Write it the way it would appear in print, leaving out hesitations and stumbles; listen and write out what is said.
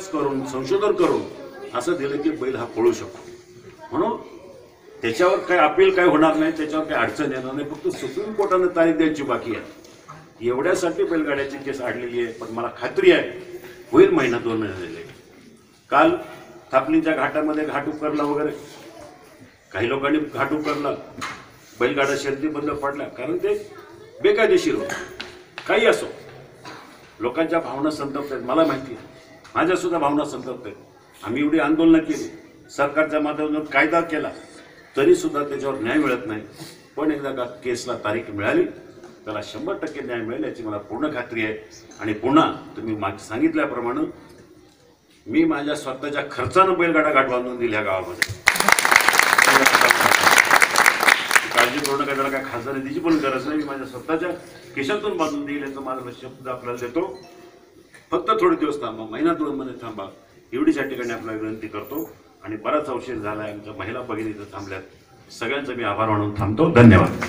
अभ्यास करून संशोधन करून असं दिलं की बैल हा पळू शकतो. म्हणून त्याच्यावर काय अपील काय होणार नाही, त्याच्यावर काही अडचण येणार नाही. फक्त सुप्रीम कोर्टाने तारीख द्यायची बाकी आहे. एवढ्यासाठी बैलगाड्याची केस आडलेली आहे. पण मला खात्री आहे होईल महिना 2 महिने झाले. काल थापलीच्या घाटामध्ये घाट उकरला वगैरे, काही लोकांनी घाट उकरला, बैलगाडा शर्यती बंद पडल्या कारण ते बेकायदेशीर होतं. काही असो, लोकांच्या भावना संतप्त आहेत, मला माहिती आहे, माझ्यासुद्धा भावना संतप्त आहेत. आम्ही एवढी आंदोलनं केली, सरकारच्या माध्यमातून कायदा केला, तरीसुद्धा त्याच्यावर न्याय मिळत नाही. पण एकदा का केसला तारीख मिळाली त्याला 100% न्याय मिळेल याची मला पूर्ण खात्री आहे. आणि पुन्हा तुम्ही सांगितल्याप्रमाणे मी माझ्या स्वतःच्या खर्चानं बैलगाडा घाट बांधून दिल्या गावामध्ये. काळजी करू नका, त्याला काय खासदार निधीची पण गरज नाही. मी माझ्या स्वतःच्या खिशातून बांधून देईल याचं माझा शब्द आपल्याला देतो. फक्त थोडे दिवस थांबा, महिना 2 महिने थांबा, एवढीच या ठिकाणी आपल्याला विनंती करतो. आणि बराच उशीर झाला आहे, आमच्या महिला भगिनी इथं थांबल्यात, सगळ्यांचा मी आभार मानून थांबतो. धन्यवाद.